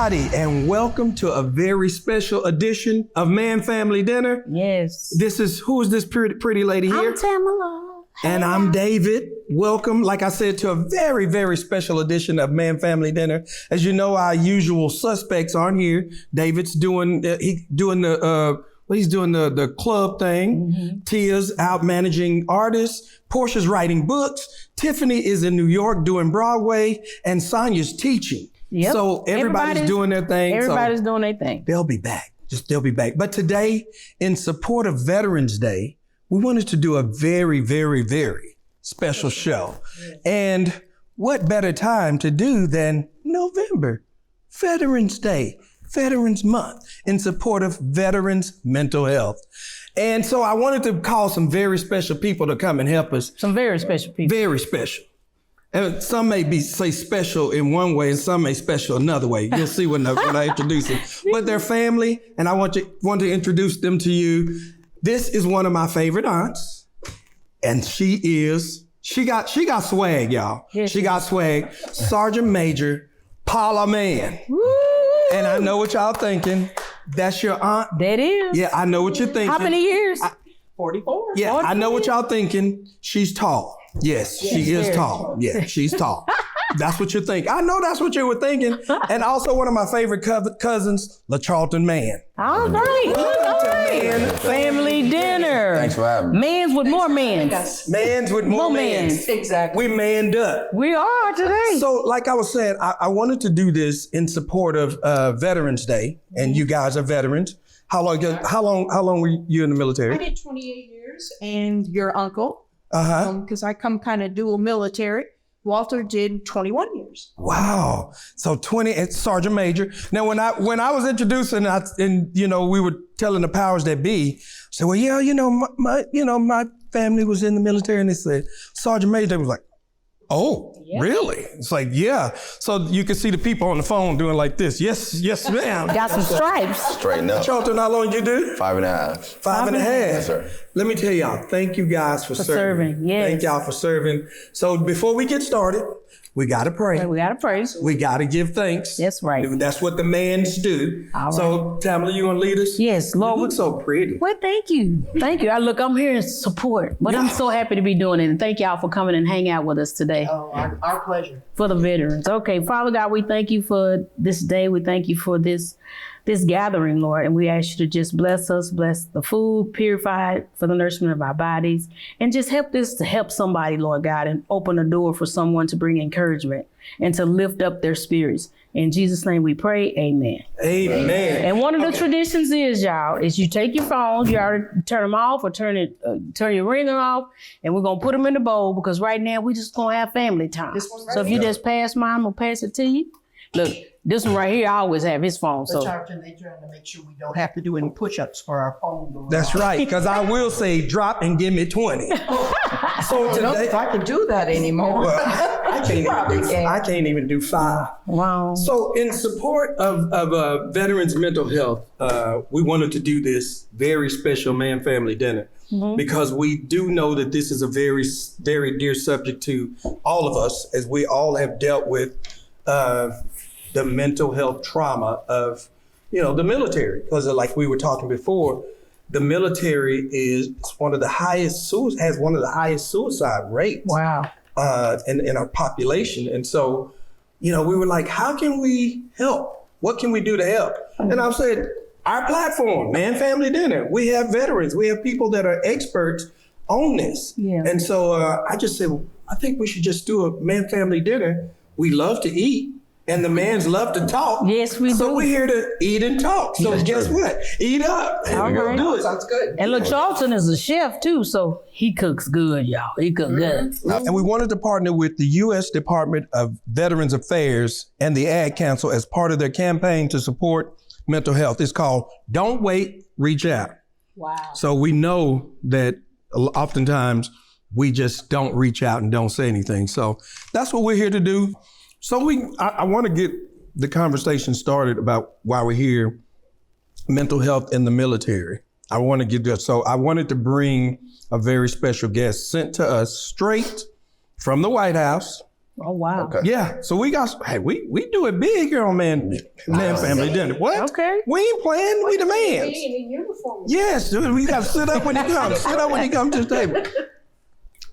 everybody, and welcome to a very special edition of Mann Family Dinner. Yes. Who is this pretty lady here? I'm Tamelamann. And I'm David. Welcome, like I said, to a very, very special edition of Mann Family Dinner. As you know, our usual suspects aren't here. David's doing the club thing. Mm-hmm. Tia's out managing artists. Portia's writing books. Tiffany is in New York doing Broadway, and Sonia's teaching. Yep. So everybody's doing their thing. Everybody's doing their thing. They'll be back. They'll be back. But today, in support of Veterans Day, we wanted to do a very, very, very special show. And what better time to do than November, Veterans Day, Veterans Month, in support of veterans' mental health. And so I wanted to call some very special people to come and help us. Some very special people. Very special. And some may say special in one way and some may special another way. You'll see when I introduce them. But they're family, and I want to introduce them to you. This is one of my favorite aunts, and she got swag, y'all. Yes, she got swag. Sergeant Major Paula Mann. Woo! And I know what y'all thinking. That's your aunt? That is. Yeah, I know what you're thinking. How many years? 44. Yeah, 44. I know what y'all thinking. She's tall. Yes, she is tall. Yeah, she's tall. That's what you're thinking. I know that's what you were thinking. And also one of my favorite cousins, LaCharlton Mann. All right. Mann Family Dinner. Thanks for having me. Mans with more mans. Mans with more mans. Exactly. We manned up. We are today. So like I was saying, I wanted to do this in support of Veterans Day, and you guys are veterans. How long were you in the military? I did 28 years, and your uncle, because I come kind of dual military, Walter did 21 years. Wow. So 20 at Sergeant Major. Now, when I was introducing, we were telling the powers that be, I said, well, yeah, my family was in the military, and they said, Sergeant Major. They was like, oh, yeah. Really? It's like, yeah. So you can see the people on the phone doing like this. Yes, ma'am. Got some stripes. Straighten up. Charlton, how long did you do? 5.5. 5.5. Yes, sir. Let me tell y'all, thank you guys for serving. Yes. Thank y'all for serving. So before we get started, we got to pray. We got to praise. We got to give thanks. That's right. That's what the mans do. All right. So, Tamela, you want to lead us? Yes, Lord. You look so pretty. Well, thank you. Thank you. I'm here in support, but I'm so happy to be doing it. And thank y'all for coming and hang out with us today. Oh, our pleasure. For the veterans. Okay, Father God, we thank you for this day. We thank you for this gathering, Lord. And we ask you to just bless us, bless the food, purify it for the nourishment of our bodies, and just help this to help somebody, Lord God, and open a door for someone to bring encouragement and to lift up their spirits. In Jesus' name we pray, amen. Amen. And one of the traditions is, y'all, is you take your phones, you already turn them off or turn your ringer off, and we're going to put them in the bowl because right now we just going to have family time. So if you just pass mine, I'm going to pass it to you. Look, this one right here, I always have his phone. So they're trying to make sure we don't have to do any push-ups for our phone. That's right, because I will say drop and give me 20. So I don't know if I can do that anymore. Well, I can't even do 5. Wow. So in support of veterans' mental health, we wanted to do this very special Mann Family Dinner. Mm-hmm. Because we do know that this is a very, very dear subject to all of us, as we all have dealt with the mental health trauma of, the military. Because like we were talking before, the military has one of the highest suicide rates. Wow. In our population. And so, we were like, how can we help? What can we do to help? And I said, our platform, Mann Family Dinner, we have veterans, we have people that are experts on this. Yeah. And so I just said, I think we should just do a Mann Family Dinner. We love to eat, and the mans love to talk. Yes, we do. So we're here to eat and talk. So guess what? Eat up. All right. Do it. Sounds good. And look, Charlton is a chef too, so he cooks good, y'all. He cooks good. And we wanted to partner with the U.S. Department of Veterans Affairs and the Ad Council as part of their campaign to support mental health. It's called Don't Wait, Reach Out. Wow. So we know that oftentimes we just don't reach out and don't say anything. So that's what we're here to do. So I want to get the conversation started about why we're here, mental health in the military. I want to get that. So I wanted to bring a very special guest sent to us straight from the White House. Oh, wow. Okay. Yeah, so we do it big here on Man Family Dinner. What? Okay. We ain't playing, we the mans. in uniform. Yes, dude, we got to sit up when he comes. Sit up when he comes to the table.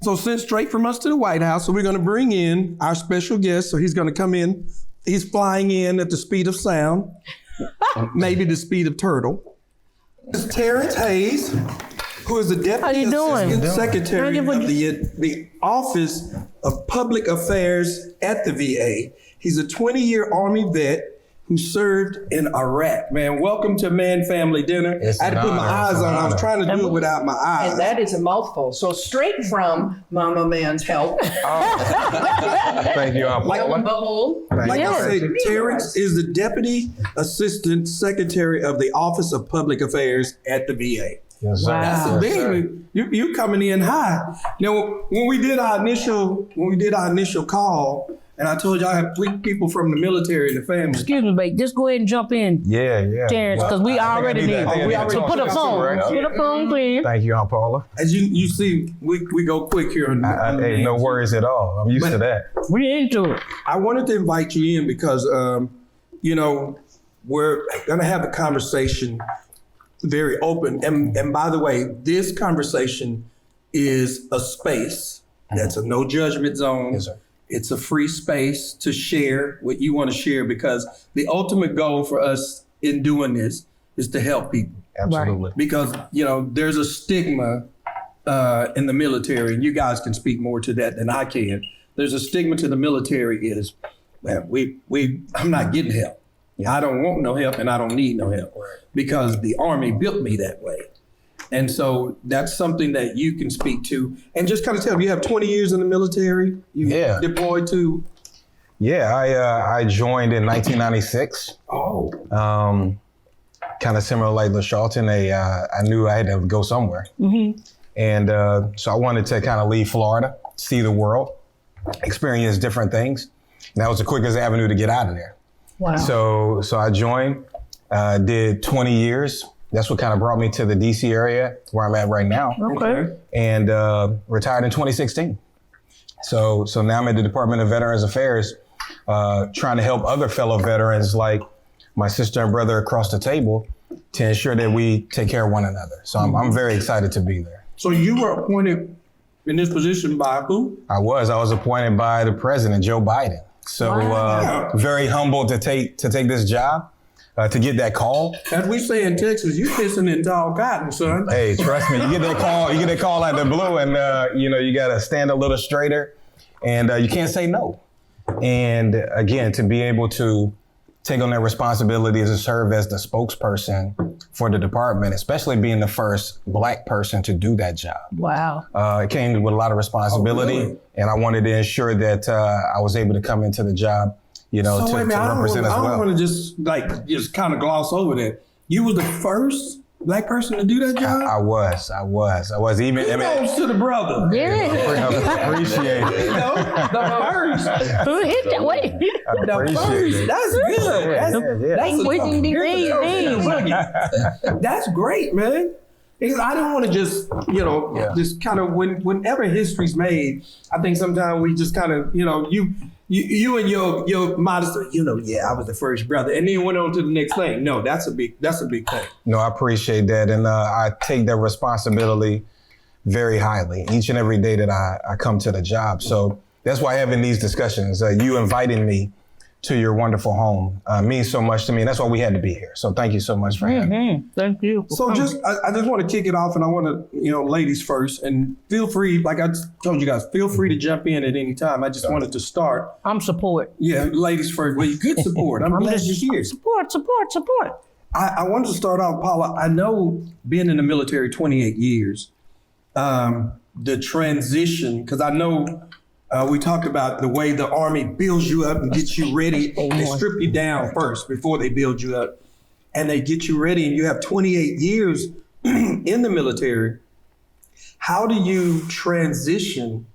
So sent straight from us to the White House. So we're going to bring in our special guest. So he's going to come in. He's flying in at the speed of sound, maybe the speed of turtle. This is Terence Hayes, who is the Deputy Assistant Secretary of the Office of Public Affairs at the VA. He's a 20-year Army vet who served in Iraq. Man, welcome to Man Family Dinner. I had to put my eyes on. I was trying to do it without my eyes. And that is a mouthful. So straight from Mama Man's help. Thank you, Aunt Paula. Behold. Like Yeah. I said, Terence is the Deputy Assistant Secretary of the Office of Public Affairs at the VA. Yes, sir. Wow. That's a Yes, sir. big. You coming in high. Now, when we did our initial call, and I told you I had 3 people from the military in the family. Excuse me, babe. Just go ahead and jump in, Yeah. Terrence, because we already need. So put a phone. Put a phone, please. Thank you, Aunt Paula. As you see, we go quick here. Hey, no worries at all. I'm used to that. We into it. I wanted to invite you in because, we're going to have a conversation very open. And by the way, this conversation is a space that's a no judgment zone. Yes, sir. It's a free space to share what you want to share, because the ultimate goal for us in doing this is to help people. Absolutely. Because, there's a stigma in the military, and you guys can speak more to that than I can. There's a stigma to the military is, man, I'm not getting help. I don't want no help, and I don't need no help, because the Army built me that way. And so that's something that you can speak to, and just kind of tell them, you have 20 years in the military. You deployed to. Yeah, I joined in 1996. Oh. Kind of similar like LaCharlton. I knew I had to go somewhere. Mm-hmm. And so I wanted to kind of leave Florida, see the world, experience different things. And that was the quickest avenue to get out of there. Wow. So I joined, did 20 years. That's what kind of brought me to the DC area where I'm at right now. Okay. And retired in 2016. So now I'm at the Department of Veterans Affairs, trying to help other fellow veterans like my sister and brother across the table to ensure that we take care of one another. So I'm very excited to be there. So you were appointed in this position by who? I was appointed by the president, Joe Biden. So very humbled to take this job. To get that call. As we say in Texas, you pissing in tall cotton, son. Hey, trust me, you get that call out of the blue, and you got to stand a little straighter, and you can't say no. And again, to be able to take on that responsibility to serve as the spokesperson for the department, especially being the first Black person to do that job. Wow. It came with a lot of responsibility, and I wanted to ensure that I was able to come into the job to represent as well. I don't want to just kind of gloss over that. You was the first Black person to do that job? I was. Even Kudos to the brother. Yeah. Appreciate it. The first. Who hit that? Wait. The first. That's good. That's great, man. Because I don't want to just, just kind of whenever history's made, I think sometimes we just kind of, you and your modest, I was the first brother, and then went on to the next thing. No, that's a big thing. No, I appreciate that, and I take that responsibility very highly each and every day that I come to the job. So that's why having these discussions, you inviting me to your wonderful home means so much to me, and that's why we had to be here. So thank you so much for having me. Thank you. So I just want to kick it off, and I want to, ladies first, and feel free, like I told you guys, feel free to jump in at any time. I just wanted to start. I'm support. Yeah, ladies first. Well, you good support. I'm glad you're here. Support. I wanted to start off, Paula. I know being in the military 28 years, the transition, because I know we talked about the way the Army builds you up and gets you ready. They strip you down first before they build you up. And they get you ready, and you have 28 years in the military. How do you transition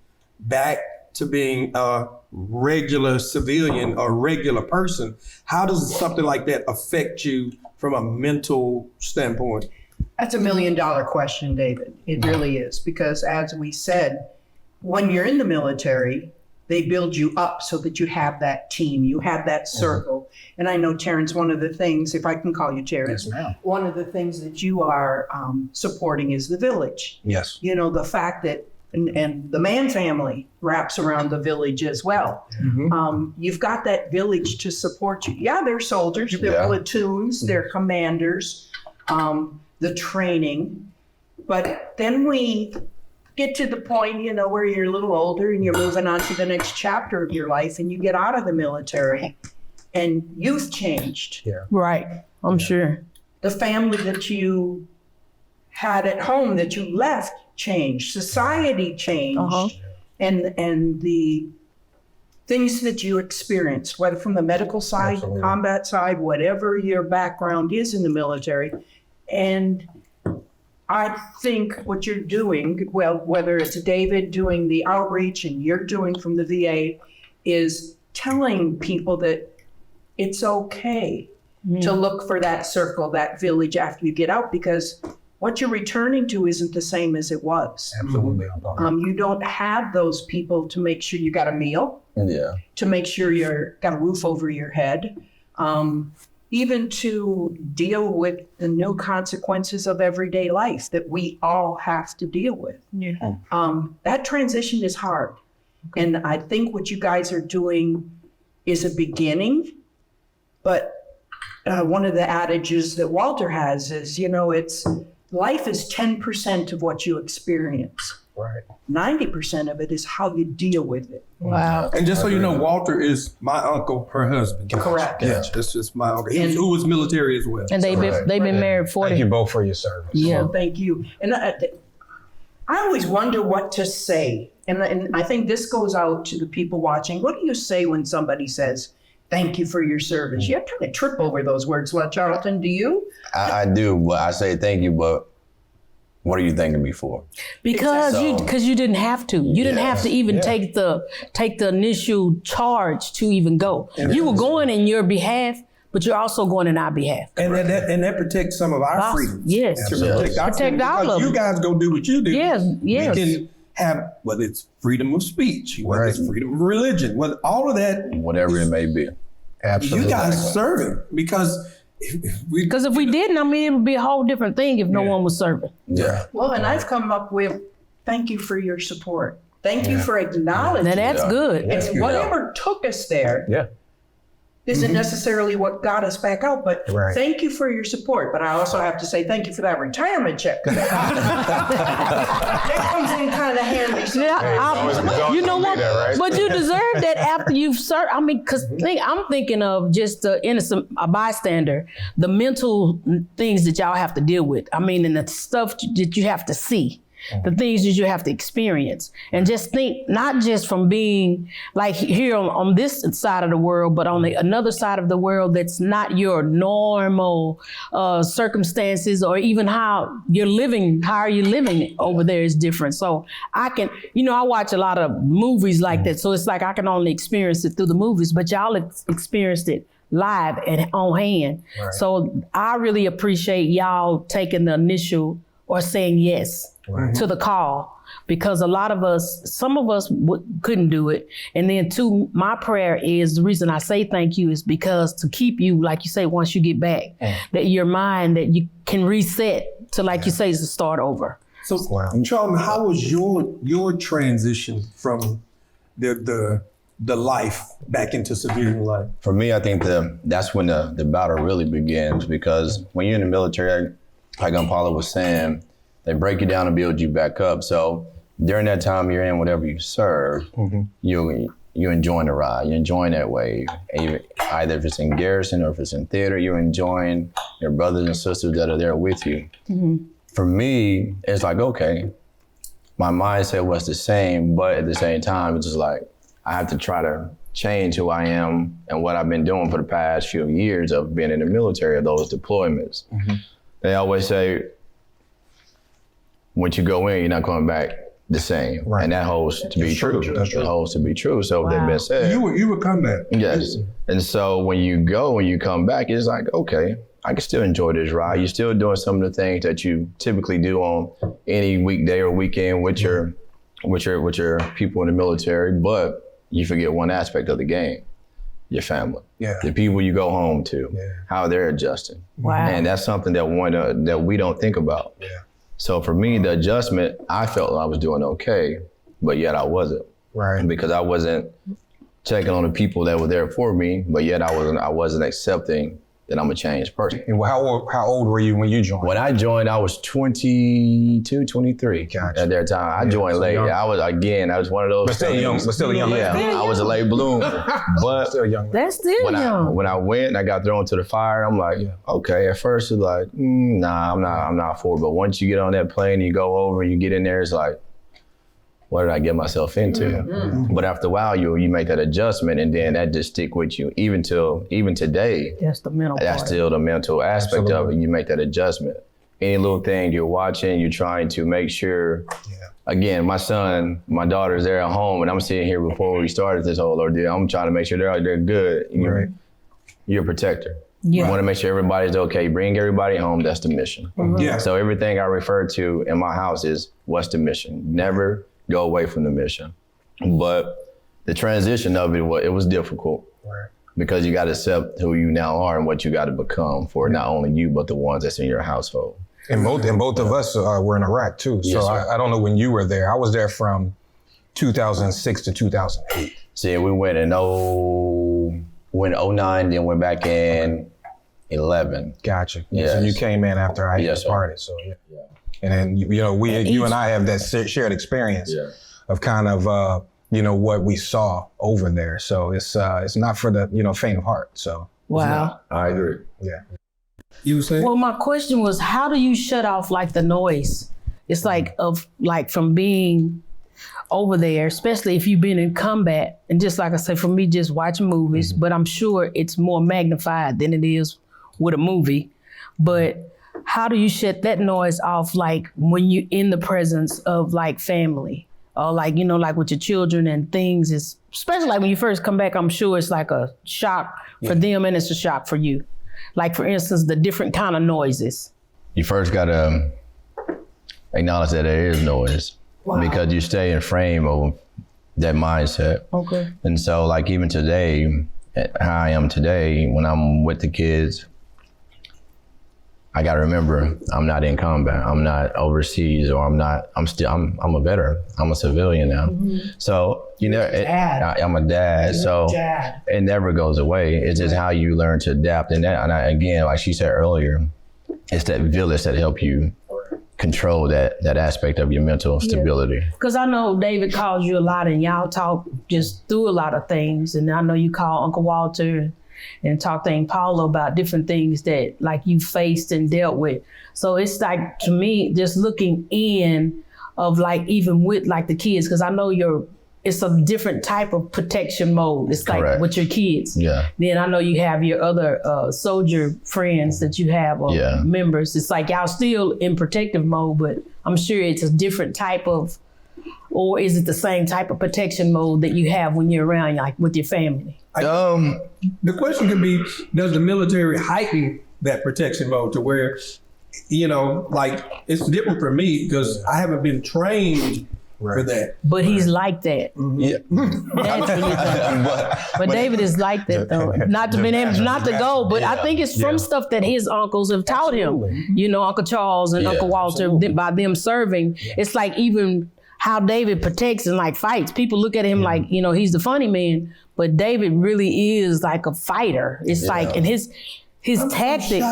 back to being a regular civilian or regular person? How does something like that affect you from a mental standpoint? That's $1 million question, David. It really is. Because as we said, when you're in the military, they build you up so that you have that team, you have that circle. And I know, Terence, one of the things, if I can call you Terence, one of the things that you are supporting is the village. Yes. You know, the fact that, and the Mann family wraps around the village as well. You've got that village to support you. Yeah, they're soldiers, they're platoons, they're commanders, the training. But then we get to the point, you know, where you're a little older and you're moving on to the next chapter of your life and you get out of the military and you've changed. Right. I'm sure. The family that you had at home that you left changed. Society changed. And the things that you experienced, whether from the medical side, the combat side, whatever your background is in the military. And I think what you're doing, well, whether it's David doing the outreach and you're doing from the VA, is telling people that it's okay to look for that circle, that village after you get out, because what you're returning to isn't the same as it was. Absolutely. You don't have those people to make sure you got a meal, to make sure you're got a roof over your head, even to deal with the new consequences of everyday life that we all have to deal with. That transition is hard. And I think what you guys are doing is a beginning, but one of the adages that Walter has is, you know, it's life is 10% of what you experience. 90% of it is how you deal with it. Wow. And just so you know, Walter is my uncle, her husband. Correct. Yeah, that's just my uncle. Who was military as well. And they've been married 40. Thank you both for your service. Yeah. So thank you. And I always wonder what to say. And I think this goes out to the people watching. What do you say when somebody says, thank you for your service? You have to kind of trip over those words. Well, Charlton, do you? I do, but I say thank you, but what are you thanking me for? Because you didn't have to. You didn't have to even take the initial charge to even go. You were going in your behalf, but you're also going in our behalf. And that protects some of our freedoms. Yes. To protect all of them. You guys go do what you do. Yes. We can have, whether it's freedom of speech, whether it's freedom of religion, whether all of that. Whatever it may be. Absolutely. You guys serving because if we didn't, I mean, it would be a whole different thing if no one was serving. Yeah. Well, and I've come up with, thank you for your support. Thank you for acknowledging. Now that's good. It's whatever took us there isn't necessarily what got us back out, but thank you for your support. But I also have to say thank you for that retirement check. That comes in kind of handy. You know what? But you deserve that after you've served. I mean, because I'm thinking of just the innocent, a bystander, the mental things that y'all have to deal with. I mean, and the stuff that you have to see. The things that you have to experience, and just think, not just from being like here on this side of the world, but on another side of the world that's not your normal circumstances, or even how you're living, how are you living over there is different. So I can, I watch a lot of movies like that. So it's like I can only experience it through the movies, but y'all experienced it live and on hand. So I really appreciate y'all taking the initial or saying yes to the call, because a lot of us, some of us couldn't do it. And then two, my prayer is, the reason I say thank you is because to keep you, like you say, once you get back, that your mind, that you can reset to, like you say, is to start over. So, Charlton, how was your transition from the life back into civilian life? For me, I think that's when the battle really begins, because when you're in the military, like Paula was saying, they break you down and build you back up. So during that time you're in whatever you serve, you're enjoying the ride, you're enjoying that wave. Either if it's in garrison or if it's in theater, you're enjoying your brothers and sisters that are there with you. For me, it's like, okay, my mindset was the same, but at the same time, it's just like, I have to try to change who I am and what I've been doing for the past few years of being in the military, of those deployments. They always say, once you go in, you're not coming back the same. And that holds to be true. That holds to be true. So with that being said. You would come back. Yes. And so when you go and you come back, it's like, okay, I can still enjoy this ride. You're still doing some of the things that you typically do on any weekday or weekend with your people in the military, but you forget one aspect of the game, your family. Yeah. The people you go home to, how they're adjusting. Wow. And that's something that we don't think about. Yeah. So for me, the adjustment, I felt I was doing okay, but yet I wasn't. Right. Because I wasn't checking on the people that were there for me, but yet I wasn't accepting that I'm a changed person. And how old were you when you joined? When I joined, I was 22, 23 Gotcha. at that time. I joined so late. young. I was one of those. But still young. But still a young Yeah, man. I was a late bloomer. But Still young. That's still young. when I went and I got thrown to the fire, I'm like, okay. At first it's like, nah, I'm not for it. But once you get on that plane, you go over, you get in there, it's like, what did I get myself into? Mm-hmm. But after a while, you make that adjustment, and then that just stick with you. Even today, That's the mental that's part. still the mental aspect of it. You make that adjustment. Any little thing you're watching, you're trying to make sure. Again, my daughter's there at home, and I'm sitting here before we started this whole ordeal. I'm trying to make sure they're good. You're a protector. Yeah. You want to make sure everybody's okay. Bring everybody home. That's the mission. Yeah. So everything I refer to in my house is what's the mission. Never go away from the mission. But the transition of it was difficult. Because you got to accept who you now are and what you got to become for not only you, but the ones that's in your household. And both of us were in Iraq too. Yes, So sir. I don't know when you were there. I was there from 2006 to 2008. See, we went in 09, then went back in 11. Gotcha. Yes. So you came in after I Yes, sir. started. So yeah. And then you and I have that shared experience of kind of what we saw over there. So it's not for the faint of heart. So Wow. I agree. yeah. You were saying? Well, my question was, how do you shut off like the noise? It's like from being over there, especially if you've been in combat. And just like I said, for me, just watching movies, but I'm sure it's more magnified than it is with a movie. But how do you shut that noise off, like when you're in the presence of like family? Or like, like with your children and things, is especially like when you first come back, I'm sure it's like a shock for them and it's a shock for you. Like for instance, the different kind of noises. You first got to acknowledge that there is noise because you stay in frame of that mindset. Okay. And so like even today, how I am today, when I'm with the kids, I got to remember I'm not in combat. I'm not overseas, or I'm a veteran. I'm a civilian now. Mm-hmm. So, I'm a dad. So it never goes away. It's just how you learn to adapt. And again, like she said earlier, it's that village that help you control that aspect of your mental stability. Because I know David calls you a lot and y'all talk just through a lot of things. And I know you call Uncle Walter and talk to Aunt Paula about different things that like you faced and dealt with. So it's like, to me, just looking in of like, even with like the kids, because I know it's a different type of protection mode. It's like Correct. with your kids. Yeah. Then I know you have your other soldier friends that you have, or members. It's like y'all still in protective mode, but I'm sure it's a different type of, or is it the same type of protection mode that you have when you're around, like with your family? The question could be, does the military heighten that protection mode to where, like it's different for me because I haven't been trained for that. But he's like that. Yeah. But David is like that though. Not to be able not to go, but I think it's from stuff that his uncles have taught him. Uncle Charles and Uncle Walter, by them serving. It's like even how David protects and like fights. People look at him like, he's the funny man, but David really is like a fighter. It's like, and his tactic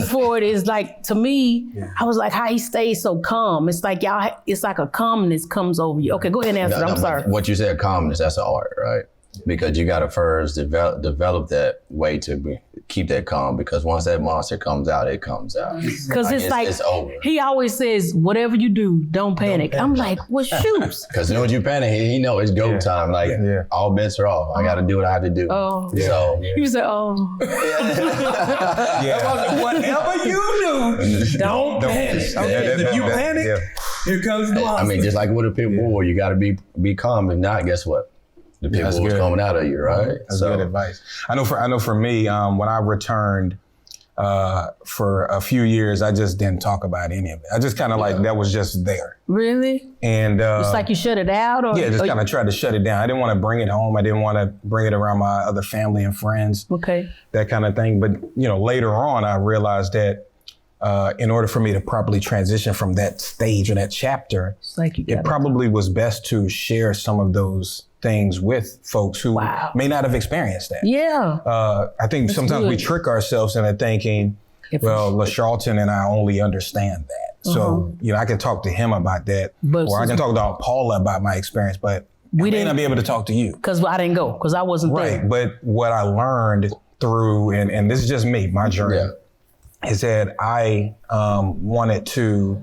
for it is like, to me, I was like, how he stays so calm. It's like it's like a calmness comes over you. Okay, go ahead and answer. I'm sorry. What you said, calmness, that's an art, right? Because you got to first develop that way to keep that calm, because once that monster comes out, it comes out. Because it's over. He always says, whatever you do, don't panic. I'm like, well, shoot. Because as soon as you panic, he know it's go time. Like, all bets are off. I got to do what I have to do. Oh. So. You say, oh. Whatever you do, don't panic. If you panic, here comes the monster. I mean, just like with a pit bull, you got to be calm. If not, guess what? The pit bull's coming out of you, right? That's good advice. I know for me, when I returned for a few years, I just didn't talk about any of it. I just kind of like, that was just there. Really? And It's like you shut it out? Or, yeah, just kind of tried to shut it down. I didn't want to bring it home. I didn't want to bring it around my other family and friends. Okay. That kind of thing. But, later on, I realized that in order for me to properly transition from that stage or that chapter, It's like it probably was best to share some of those things with folks who may not have experienced that. Yeah. I think sometimes we trick ourselves into thinking, well, LaCharlton and I only understand that. So, I can talk to him about that, or I can talk to Paula about my experience, but I may not be able to talk to you. Because I didn't go, because I wasn't there. Right, but what I learned through, and this is just me, my journey, is that I wanted to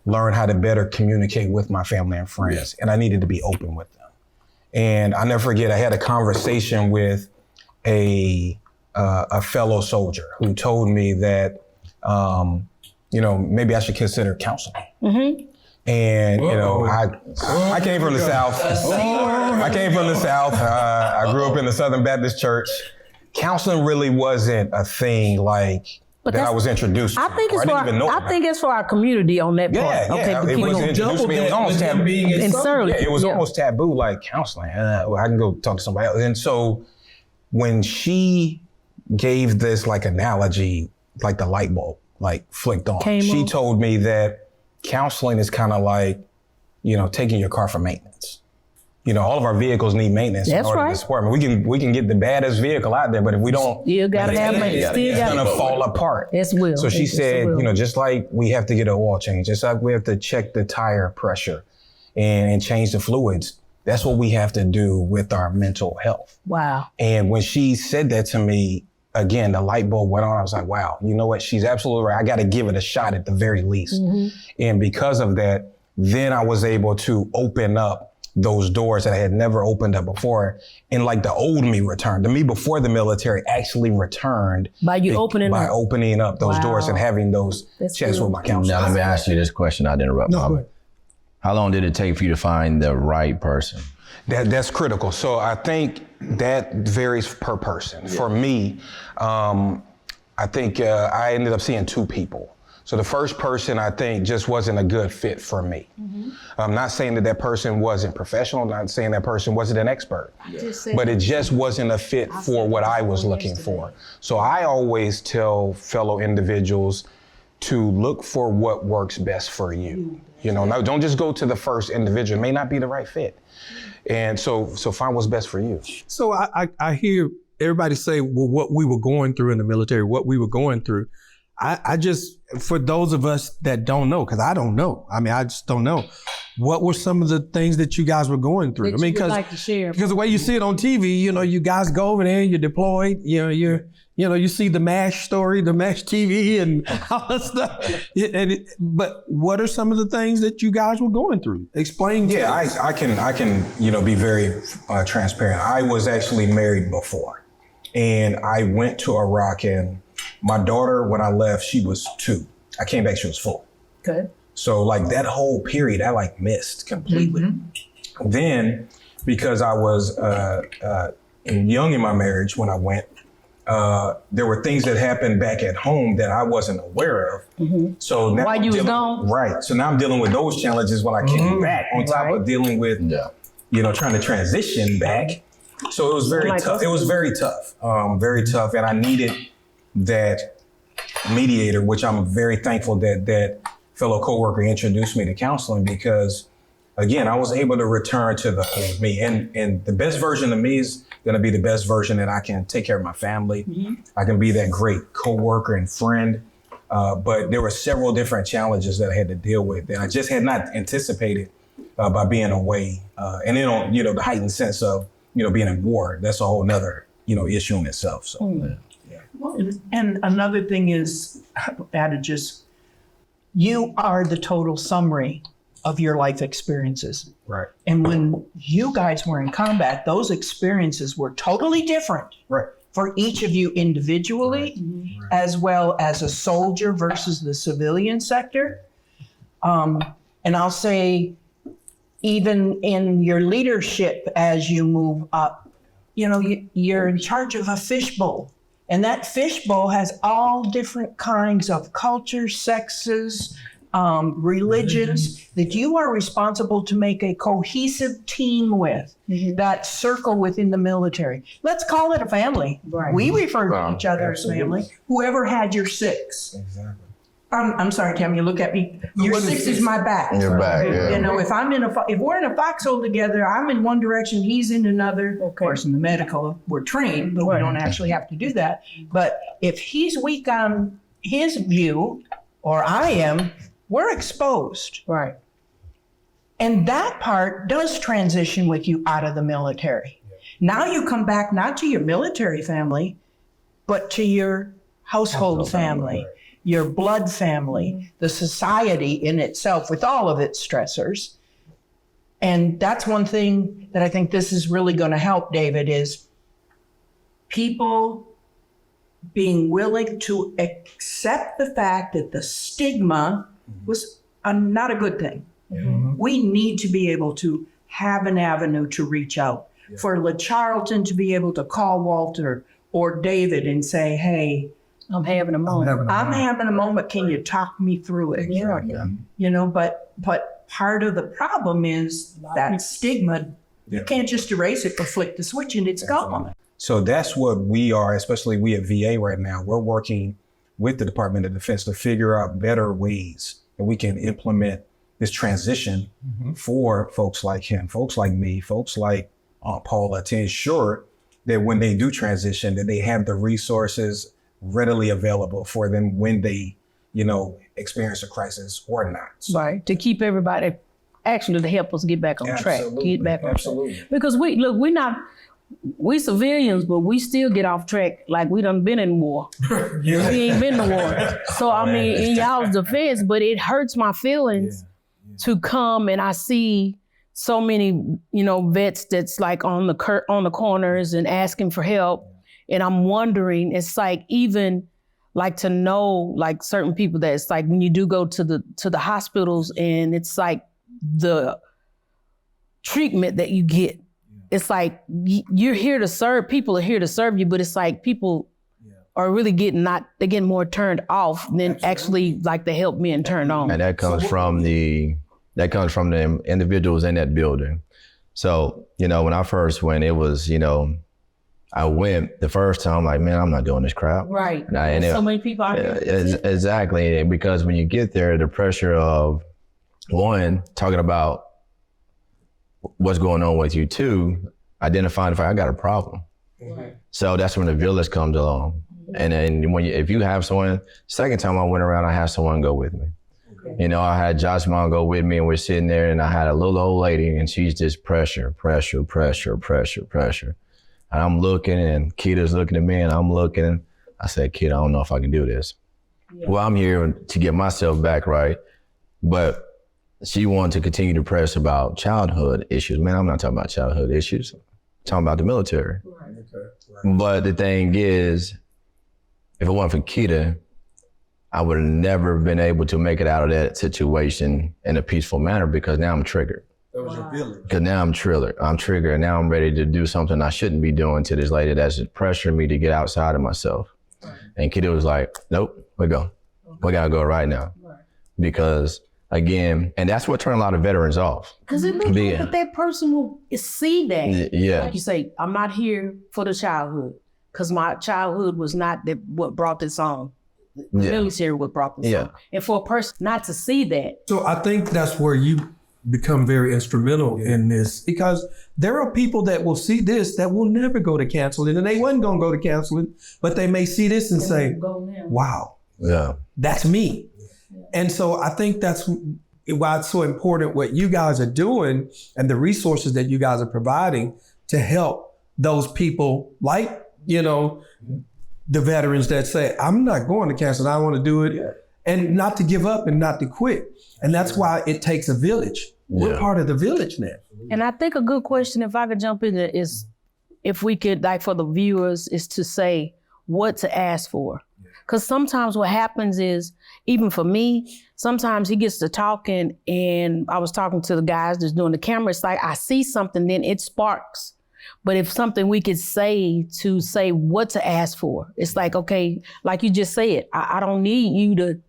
learn how to better communicate with my family and friends, and I needed to be open with them. And I'll never forget, I had a conversation with a fellow soldier who told me that, maybe I should consider counseling. Mm-hmm. And, I came from the South. I grew up in the Southern Baptist Church. Counseling really wasn't a thing that I was introduced to. I think it's for our community on that part. Yeah, okay, it wasn't introduced to me. It was almost taboo. It was almost taboo, like counseling. I can go talk to somebody else. And so when she gave this analogy, like the light bulb flicked on, she told me that counseling is kind of like, taking your car for maintenance. All of our vehicles need maintenance in order to support them. We can get the baddest vehicle out there, but if we don't, you gotta have maintenance. It's gonna fall apart. It will. So she said, just like we have to get an oil change, just like we have to check the tire pressure and change the fluids, that's what we have to do with our mental health. Wow. And when she said that to me, again, the light bulb went on. I was like, wow, you know what? She's absolutely right. I got to give it a shot at the very least. Mm-hmm. And because of that, then I was able to open up those doors that I had never opened up before. And the old me returned. The me before the military actually returned. By opening up those doors and having those chats with my counselor. Now let me ask you this question. I'd interrupt. No, how long did it take for you to find the right person? That's critical. So I think that varies per person. Yeah. For me, I think I ended up seeing two people. So the first person, I think, just wasn't a good fit for me. Mm-hmm. I'm not saying that person wasn't professional, not saying that person wasn't an expert, but it just wasn't a fit for what I was looking for. So I always tell fellow individuals to look for what works best for you. Now don't just go to the first individual. It may not be the right fit. And so find what's best for you. So I hear everybody say, well, what we were going through in the military, what we were going through. I just, for those of us that don't know, because I don't know. I just don't know. What were some of the things that you guys were going through? Because the way you see it on TV, you guys go over there, you're deployed, you see the MASH story, the MASH TV and all that stuff. But what are some of the things that you guys were going through? Explain to us. I can be very transparent. I was actually married before, and I went to Iraq, and my daughter, when I left, she was 2. I came back, she was 4. Good. So that whole period, I missed completely. Mm-hmm. Then, because I was young in my marriage when I went, there were things that happened back at home that I wasn't aware of. Mm-hmm. So now while you was gone? Right. So now I'm dealing with those challenges when I came back, on top of dealing with, trying to transition back. So it was very tough. It was very tough, and I needed that mediator, which I'm very thankful that fellow coworker introduced me to counseling, because again, I was able to return to the old me, and the best version of me is going to be the best version that I can take care of my family. Mm-hmm. I can be that great coworker and friend. But there were several different challenges that I had to deal with that I just had not anticipated by being away. And then on, the heightened sense of, being in war, that's a whole nother, issue in itself. So. Mm-hmm. Well, and another thing is, adages, you are the total summary of your life experiences. Right. And when you guys were in combat, those experiences were totally different. Right. For each of you individually, right. As well as a soldier versus the civilian sector. And I'll say, even in your leadership as you move up, you're in charge of a fishbowl. And that fishbowl has all different kinds of cultures, sexes, religions that you are responsible to make a cohesive team with, that circle within the military. Let's call it a family. Right. We refer to each other as family. Whoever had your six. Exactly. I'm sorry, Tam, you look at me. Your six is my back. Your back, yeah. You know, if we're in a foxhole together, I'm in one direction, he's in another. Of course, in the medical, we're trained, but we don't actually have to do that. But if he's weak on his view, or I am, we're exposed. Right. And that part does transition with you out of the military. Now you come back not to your military family, but to your household family, your blood family, the society in itself with all of its stressors. And that's one thing that I think this is really going to help, David, is people being willing to accept the fact that the stigma was not a good thing. We need to be able to have an avenue to reach out. For LaCharlton to be able to call Walter or David and say, hey, I'm having a moment. I'm having a moment. Can you talk me through it? Yeah. You know, but part of the problem is that stigma. You can't just erase it or flick the switch and it's gone. So that's what we are, especially we at VA right now. We're working with the Department of Defense to figure out better ways that we can implement this transition for folks like him, folks like me, folks like Aunt Paula, to ensure that when they do transition, that they have the resources readily available for them when they, experience a crisis or not. So, Right. To keep everybody, actually to help us get back on track. Get back on track. Because we civilians, but we still get off track like we done been in war. We ain't been in war. So I mean, in y'all's defense, but it hurts my feelings to come and I see so many, vets that's like on the corners and asking for help. And I'm wondering, it's like even like to know like certain people that it's like when you do go to the hospitals and it's like the treatment that you get. It's like you're here to serve, people are here to serve you, but it's like people are really they're getting more turned off than actually like the help being turned on. And that comes from the individuals in that building. So, when I first went, it was, I went the first time like, man, I'm not doing this crap. Right. And so many people out here. Exactly. Because when you get there, the pressure of one, talking about what's going on with you, two, identifying if I got a problem. Right. So that's when the village comes along. And then if you have someone, second time I went around, I had someone go with me. Okay. I had Josh's mom go with me and we're sitting there and I had a little old lady and she's just pressure. And I'm looking and Kita's looking at me and I'm looking. I said, Kita, I don't know if I can do this. Yeah. Well, I'm here to get myself back right. But she wanted to continue to press about childhood issues. Man, I'm not talking about childhood issues. I'm talking about the military. Right. Right. But the thing is, if it wasn't for Kita, I would have never been able to make it out of that situation in a peaceful manner because now I'm triggered. That was your feeling. Because now I'm triggered, and now I'm ready to do something I shouldn't be doing to this lady that's pressuring me to get outside of myself. Right. And Kita was like, nope, we go. Okay. We gotta go right now. Right. Because again, and that's what turned a lot of veterans off. Because it looks like that person will see that. Yeah. Like you say, I'm not here for the childhood because my childhood was not what brought this on. The military what brought this on. And for a person not to see that. So I think that's where you become very instrumental in this, because there are people that will see this that will never go to counseling, and they wasn't going to go to counseling, but they may see this and say, wow, that's me. And so I think that's why it's so important what you guys are doing and the resources that you guys are providing to help those people like, the veterans that say, I'm not going to counseling, I want to do it, and not to give up and not to quit. And that's why it takes a village. We're part of the village now. And I think a good question, if I could jump in, is if we could, like for the viewers, is to say what to ask for. Because sometimes what happens is, even for me, sometimes he gets to talking and I was talking to the guys that's doing the camera. It's like I see something, then it sparks. But if something we could say what to ask for, it's like, okay, like you just said, I don't need you to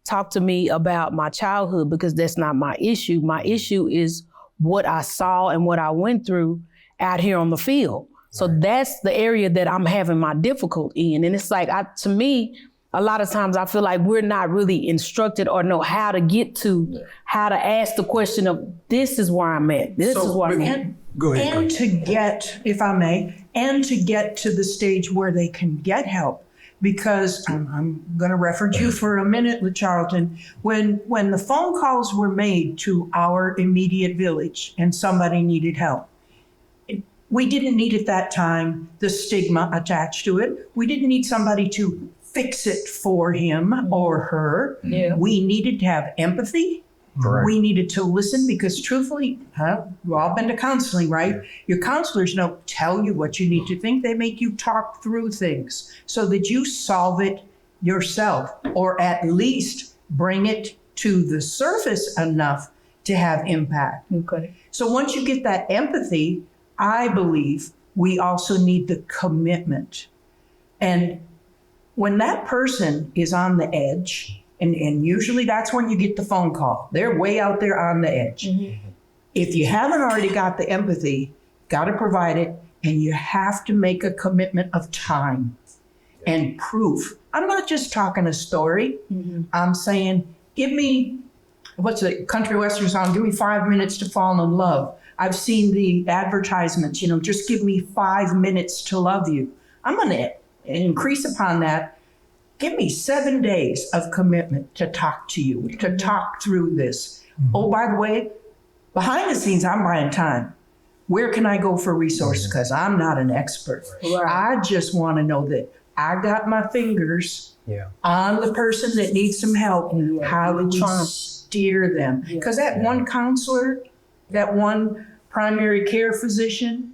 talk to me about my childhood because that's not my issue. My issue is what I saw and what I went through out here on the field. So that's the area that I'm having my difficulty in. And it's like, to me, a lot of times I feel like we're not really instructed or know how to get to, how to ask the question of, this is where I'm at. This is where I'm at. Go ahead. And to get, if I may, and to get to the stage where they can get help. Because I'm going to reference you for a minute, LaCharlton. When the phone calls were made to our immediate village and somebody needed help, we didn't need at that time the stigma attached to it. We didn't need somebody to fix it for him or her. Yeah. We needed to have empathy. Correct. We needed to listen because truthfully, we've all been to counseling, right? Your counselors don't tell you what you need to think. They make you talk through things so that you solve it yourself, or at least bring it to the surface enough to have impact. Okay. So once you get that empathy, I believe we also need the commitment. And when that person is on the edge, and usually that's when you get the phone call. They're way out there on the edge. Mm-hmm. If you haven't already got the empathy, got to provide it, and you have to make a commitment of time and proof. I'm not just talking a story. Mm-hmm. I'm saying, give me, what's the country western song? Give me 5 minutes to fall in love. I've seen the advertisements, just give me 5 minutes to love you. I'm going to increase upon that. Give me 7 days of commitment to talk to you, to talk through this. Mm-hmm. Oh, by the way, behind the scenes, I'm buying time. Where can I go for resources? Because I'm not an expert. Right. I just want to know that I got my fingers on the person that needs some help. How do we steer them? Because that one counselor, that one primary care physician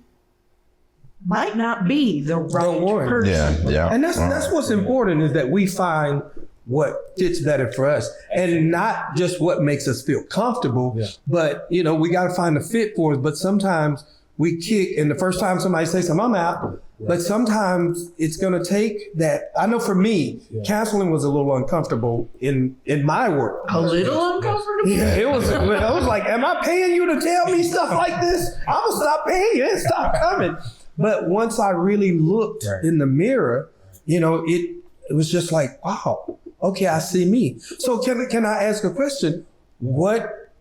might not be the right person. Yeah. And that's what's important, is that we find what fits better for us, and not just what makes us feel comfortable, but we got to find the fit for us. But sometimes we kick, and the first time somebody says something, I'm out. But sometimes it's going to take that. I know for me, counseling was a little uncomfortable in my work. A little uncomfortable? Yeah, it was. I was like, am I paying you to tell me stuff like this? I'm going to stop paying you and stop coming. But once I really looked in the mirror, it was just like, wow, okay, I see me. So can I ask a question? What,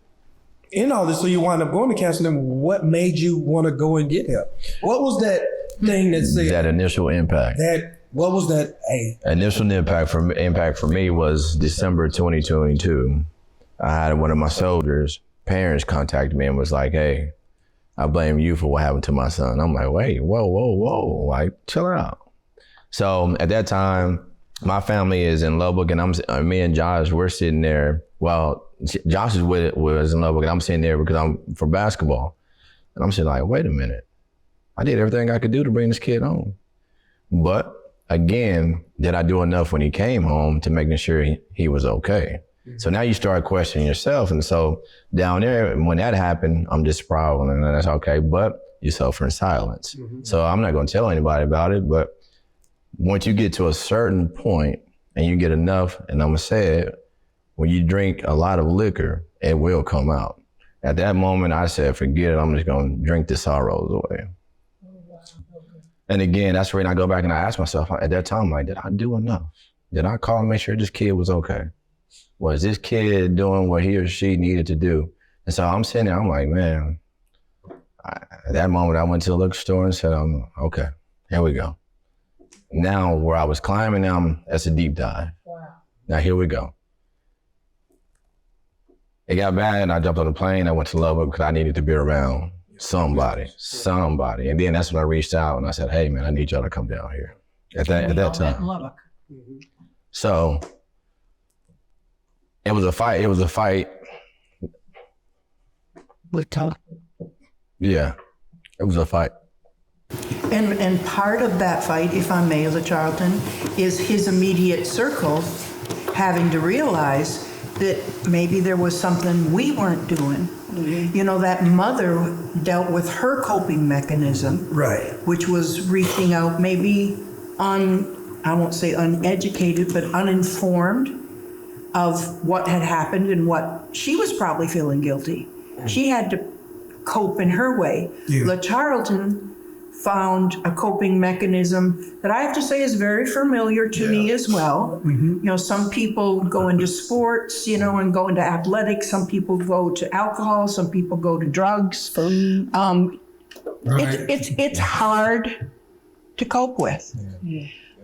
in all this, so you wind up going to counseling, what made you want to go and get help? What was that thing that said? That initial impact. What was that? Initial impact for me was December 2022. I had one of my soldiers' parents contact me and was like, hey, I blame you for what happened to my son. I'm like, wait, whoa, like, chill out. So at that time, my family is in Lubbock, and me and Josh, we're sitting there. Well, Josh was in Lubbock, and I'm sitting there because I'm for basketball. And I'm sitting like, wait a minute. I did everything I could do to bring this kid home. But again, did I do enough when he came home to making sure he was okay? So now you start questioning yourself. And so down there, when that happened, I'm just spiraling, and that's okay, but you suffer in silence. Mm-hmm. So I'm not going to tell anybody about it, but once you get to a certain point and you get enough, and I'm going to say it, when you drink a lot of liquor, it will come out. At that moment, I said, forget it, I'm just going to drink the sorrows away. And again, that's when I go back and I ask myself at that time, like, did I do enough? Did I call and make sure this kid was okay? Was this kid doing what he or she needed to do? And so I'm sitting there, I'm like, man, at that moment I went to the liquor store and said, okay, here we go. Now where I was climbing, that's a deep dive. Wow. Now here we go. It got bad and I jumped on a plane. I went to Lubbock because I needed to be around somebody. And then that's when I reached out and I said, hey man, I need y'all to come down here at that time. Lubbock. So it was a fight. We talked. Yeah, it was a fight. And part of that fight, if I may, LaCharlton, is his immediate circle having to realize that maybe there was something we weren't doing You know, that mother dealt with her coping mechanism, Right. which was reaching out, maybe I won't say uneducated, but uninformed of what had happened and what she was probably feeling guilty. She had to cope in her way. Yeah. La Charlton found a coping mechanism that I have to say is very familiar to me as well. You know, some people go into sports, you know, and go into athletics. Some people go to alcohol. Some people go to drugs. It's hard to cope with.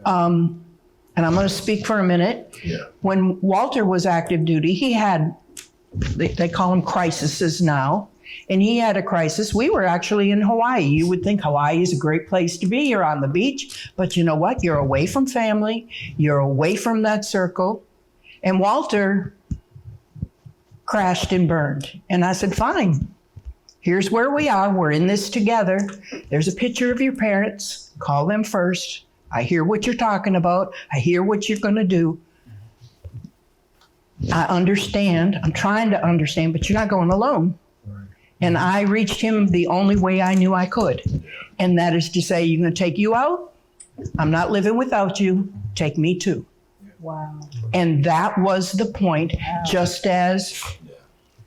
And I'm going to speak for a minute. When Walter was active duty, he had, they call them crises now, and he had a crisis. We were actually in Hawaii. You would think Hawaii is a great place to be. You're on the beach, but you know what? You're away from family. You're away from that circle. And Walter crashed and burned. And I said, fine, here's where we are. We're in this together. There's a picture of your parents. Call them first. I hear what you're talking about. I hear what you're going to do. I understand. I'm trying to understand, but you're not going alone. And I reached him the only way I knew I could. And that is to say, you're going to take you out? I'm not living without you. Take me too. Wow. And that was the point, just as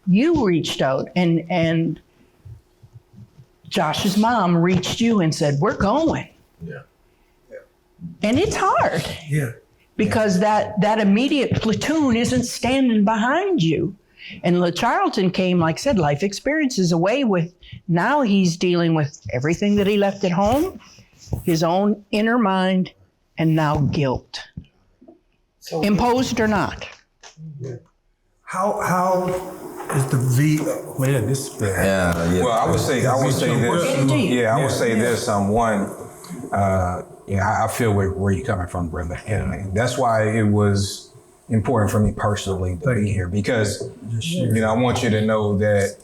you reached out and Josh's mom reached you and said, we're going. Yeah. And it's hard. Yeah. Because that immediate platoon isn't standing behind you. And La Charlton came, like I said, life experiences away with, now he's dealing with everything that he left at home, his own inner mind, and now guilt. So, Imposed or not. how is the man, this is bad. Yeah. Well, I would say this. Indeed. Yeah, I would say this. One, I feel where you're coming from, brother. And that's why it was important for me personally to be here, because I want you to know that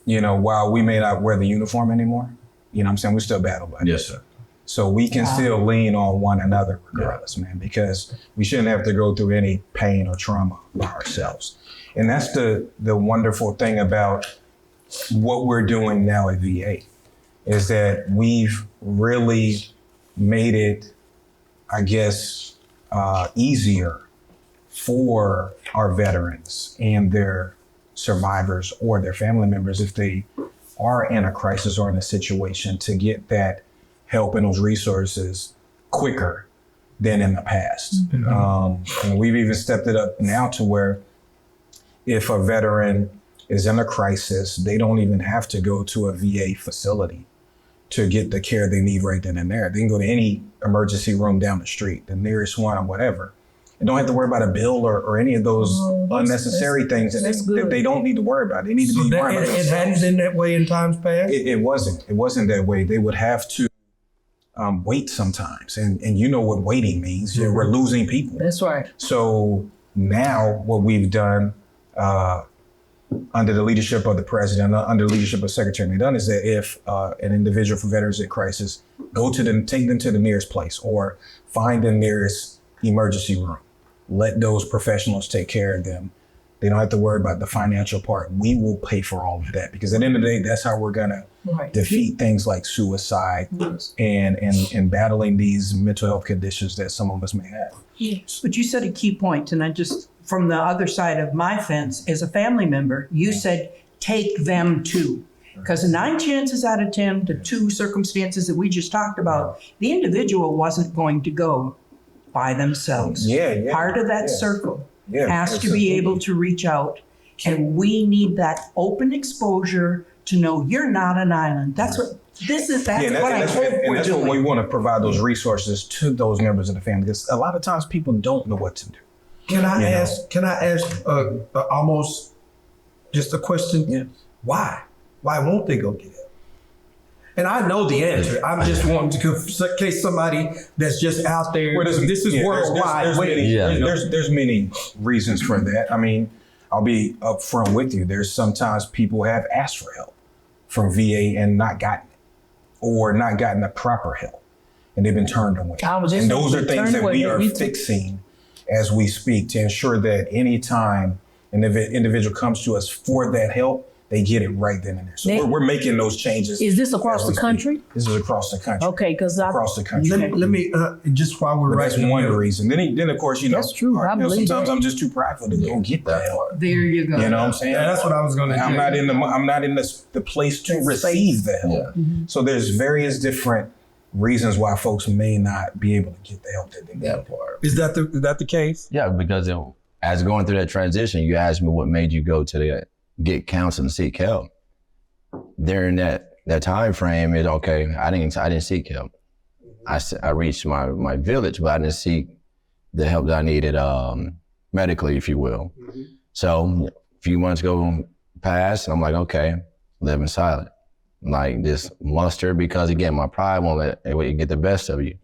while we may not wear the uniform anymore, you know what I'm saying, we still battle buddies. Yes, sir. So we can still lean on one another regardless, man, because we shouldn't have to go through any pain or trauma by ourselves. And that's the wonderful thing about what we're doing now at VA, is that we've really made it, I guess, easier for our veterans and their survivors or their family members, if they are in a crisis or in a situation, to get that help and those resources quicker than in the past. And we've even stepped it up now to where if a veteran is in a crisis, they don't even have to go to a VA facility to get the care they need right then and there. They can go to any emergency room down the street, the nearest one or whatever, and don't have to worry about a bill or any of those unnecessary things that they don't need to worry about. They need to be worried about It hadn't been that way in times past? It wasn't. It wasn't that way. They would have to wait sometimes. And you know what waiting means. We're losing people. That's right. So now what we've done under the leadership of the president, under the leadership of Secretary McDonough, is that if an individual for veterans in crisis, take them to the nearest place or find the nearest emergency room. Let those professionals take care of them. They don't have to worry about the financial part. We will pay for all of that, because at the end of the day, that's how we're gonna defeat things like suicide and battling these mental health conditions that some of us may have. But you said a key point, and I just, from the other side of my fence, as a family member, you said, take them to. Because 9 chances out of 10, the 2 circumstances that we just talked about, the individual wasn't going to go by themselves. Part of that circle has to be able to reach out, and we need that open exposure to know you're not an island. That's what this is. That's what I hope we're that's doing. what we want to provide those reresources to those members of the family, because a lot of times people don't know what to do. Can I ask almost just a question? Yeah. Why? Why won't they go get help? And I know the answer. I'm just wanting to, in case somebody that's just out there, this is worldwide. There's many reasons for that. I mean, I'll be upfront with you. There's sometimes people have asked for help from VA and not gotten it, or not gotten the proper help, and they've been turned away. And those are things that we are fixing as we speak, to ensure that any time an individual comes to us for that help, they get it right then and there. So we're making those changes. Is this across the country? This is across the country. Okay, because across the country. Let me just while we're That's one reason. Then of course, That's true. I believe sometimes that. I'm just too prideful to go get that help. There you go. You know what I'm saying? Yeah, that's what I was going to do. I'm not in the place to receive the help. Yeah. So there's various different reasons why folks may not be able to get the help that they need. That part. Is that the case? Yeah, because as going through that transition, you asked me what made you go to get counseling and seek help. During that time frame, I didn't seek help. I reached my village, but I didn't seek the help that I needed medically, if you will. Mm-hmm. So a few months go past, and I'm like, okay, living silent. Like just muster, because again, my pride won't let it get the best of you.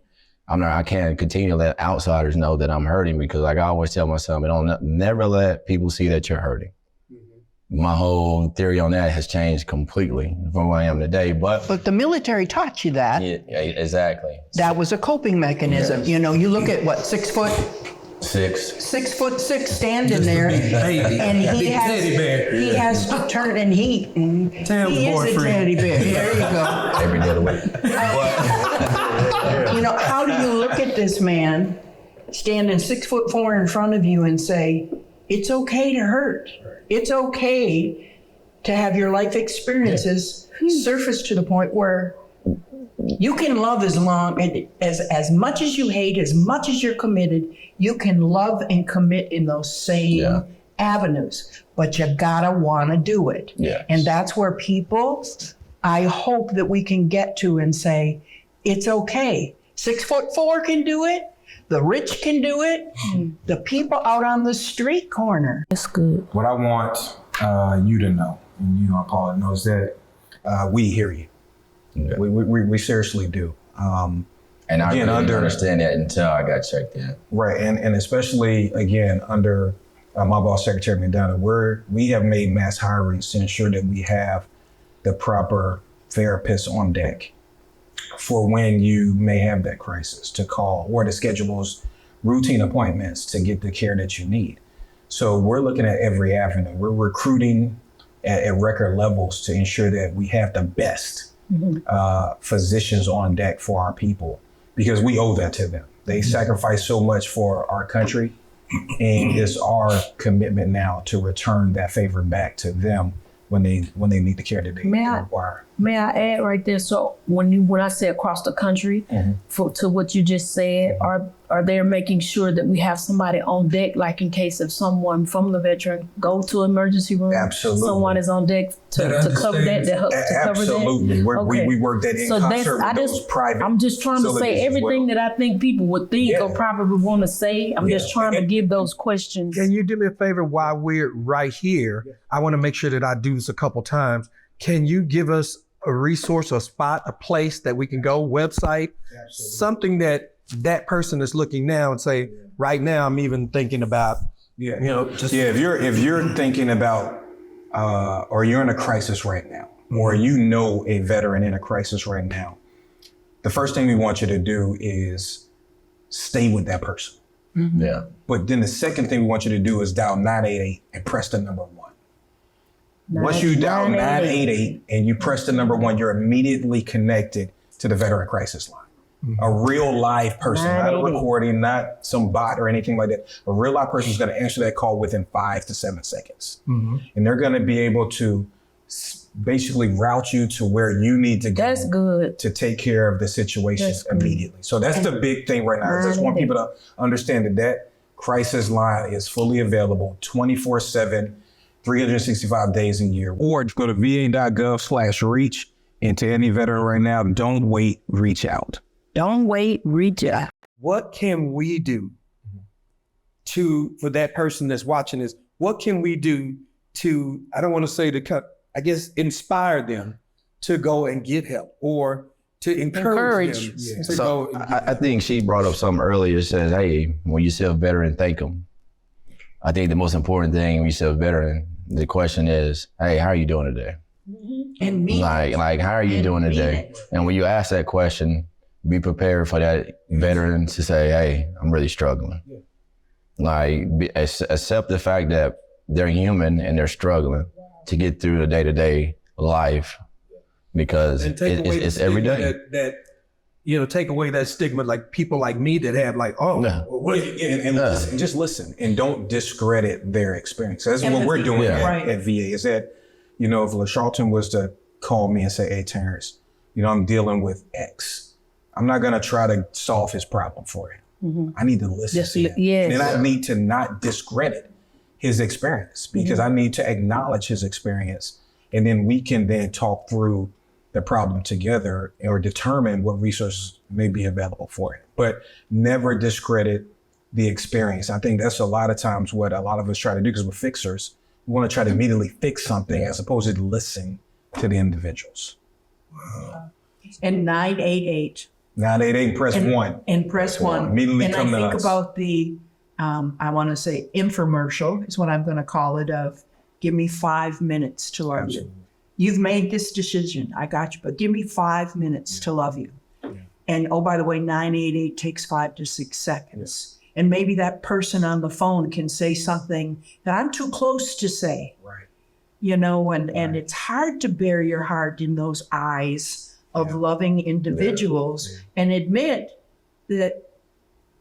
I can't continue to let outsiders know that I'm hurting, because like I always tell myself, never let people see that you're hurting. Mm-hmm. My whole theory on that has changed completely from where I am today. But the military taught you that. Yeah, exactly. That was a coping mechanism. Yes. You know, you look at what, 6 foot? 6'6" standing there, and he has to turn, and he is a teddy bear. There you go. Every day of the week. You know, how do you look at this man standing 6'4" in front of you and say, it's okay to hurt. It's okay to have your life experiences surface to the point where you can love as much as you hate, as much as you're committed, you can love and commit in those same avenues, but you gotta wanna do it. Yes. And that's where people, I hope that we can get to and say, it's okay. 6'4" can do it. The rich can do it. The people out on the street corner. That's good. What I want you to know, and you know, Paula knows that we hear you. Yeah. We seriously do. And I didn't understand that until I got checked in. Right, and especially, again, under my boss, Secretary McDonough, we have made mass hirings to ensure that we have the proper therapists on deck for when you may have that crisis to call, or to schedule those routine appointments to get the care that you need. So we're looking at every avenue. We're recruiting at record levels to ensure that we have the best physicians on deck for our people, because we owe that to them. They sacrifice so much for our country, and it's our commitment now to return that favor back to them when they need the care that they require. May I add right there? So when I say across the country, to what you just said, are they making sure that we have somebody on deck, like in case if someone from the veteran go to emergency room, absolutely, someone is on deck to cover that. Absolutely, we work that in concert with those private. I'm just trying to say everything that I think people would think or probably want to say. I'm just trying to give those questions. Can you do me a favor while we're right here? I want to make sure that I do this a couple times. Can you give us a resource, a spot, a place that we can go, website, something that person is looking now and say, right now I'm even thinking about, if you're thinking about, or you're in a crisis right now, or you know a veteran in a crisis right now, the first thing we want you to do is stay with that person. Yeah. But then the second thing we want you to do is dial 988 and press the number 1. Once you dial 988 and you press the number 1, you're immediately connected to the Veteran Crisis Line. A real live person, not a recording, not some bot or anything like that. A real live person is going to answer that call within 5 to 7 seconds. And they're going to be able to basically route you to where you need to go. That's good. To take care of the situation immediately. So that's the big thing right now. I just want people to understand that crisis line is fully available 24/7. 365 days a year. Or go to va.gov/reach. And to any veteran right now, don't wait, reach out. Don't wait, reach out. What can we do for that person that's watching this? What can we do to, I don't want to say inspire them to go and get help, or to encourage them to go and get help? I think she brought up something earlier. Says, hey, when you see a veteran, thank them. I think the most important thing when you see a veteran, the question is, hey, how are you doing today? And me. Like, how are you doing today? And when you ask that question, be prepared for that veteran to say, hey, I'm really struggling. Like, accept the fact that they're human and they're struggling. to get through the day-to-day life, because And take away it's the every stigma day. that take away that stigma, like people like me that have like, oh, Yeah. well, what? And listen, just listen and don't discredit their experience. That's what we're doing Yeah. at VA. Is that, if LaCharlton was to call me and say, hey, Terrence, I'm dealing with X. I'm not going to try to solve his problem for him. I need to listen to him. yes. And I need to not discredit his experience, because I need to acknowledge his experience. And then we can then talk through the problem together or determine what resources may be available for him. But never discredit the experience. I think that's a lot of times what a lot of us try to do, because we're fixers. We want to try to immediately fix something as opposed to listen to the individuals. And 988. 988, press 1. And press 1. Immediately and come to I think us. about the, I want to say infomercial is what I'm going to call it, of give me 5 minutes to love you. You've made this decision. I got you, but give me 5 minutes to love you. And oh, by the way, 988 takes 5 to 6 seconds. And maybe that person on the phone can say something that I'm too close to say. Right. And it's hard to bare your heart in those eyes of loving individuals and admit that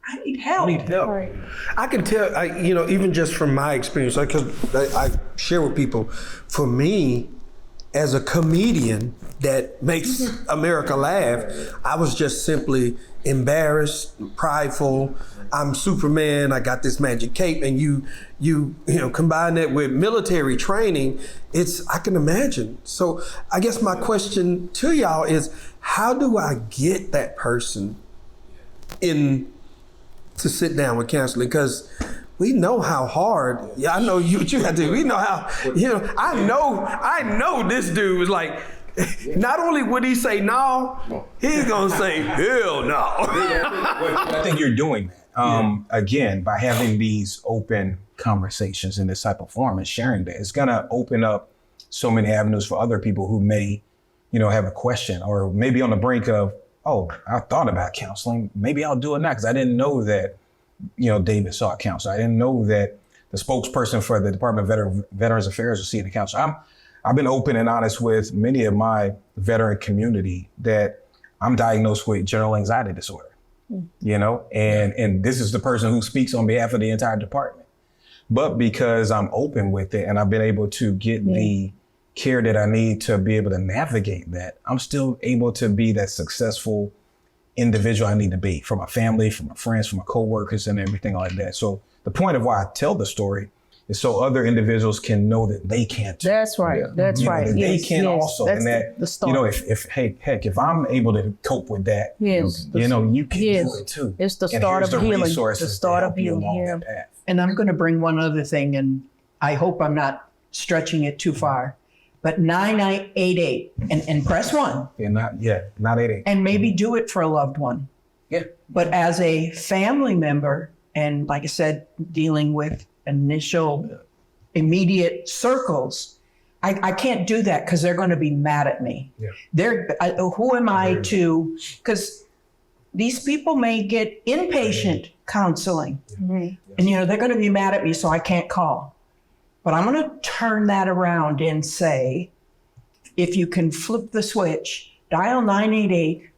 I need help. I need help. Right. I can tell, even just from my experience, because I share with people, for me, as a comedian that makes America laugh, I was just simply embarrassed, prideful. I'm Superman. I got this magic cape, and you combine that with military training. I can imagine. So I guess my question to y'all is, how do I get that person to sit down with counseling? Because we know how hard. Yeah, I know you had to. We know how. I know this dude was like. Not only would he say no, he's gonna say hell no. I think you're doing that. Again, by having these open conversations in this type of forum and sharing that, it's gonna open up so many avenues for other people who may, have a question or maybe on the brink of, oh, I thought about counseling. Maybe I'll do it now, because I didn't know that, David sought counseling. I didn't know that the spokesperson for the Department of Veterans Affairs was seeing a counselor. I've been open and honest with many of my veteran community that I'm diagnosed with general anxiety disorder, and this is the person who speaks on behalf of the entire department. But because I'm open with it and I've been able to get the care that I need to be able to navigate that, I'm still able to be that successful individual I need to be for my family, for my friends, for my coworkers, and everything like that. So the point of why I tell the story is so other individuals can know that they can too. That's right. That's right. That they can also. That's and that, the start. if I'm able to cope with that, Yes. you can Yes. do it too. It's the And start here's of the healing. resources The start to of help you healing. along Yeah. that path. And I'm going to bring one other thing, and I hope I'm not stretching it too far, but 9988 and press 1 Yeah, not 88. and maybe do it for a loved one. Yeah. But as a family member, and like I said, dealing with initial immediate circles, I can't do that because they're going to be mad at me. Yeah. Who am I to, because these people may get inpatient counseling and, they're going to be mad at me, so I can't call. But I'm going to turn that around and say, if you can flip the switch, dial 988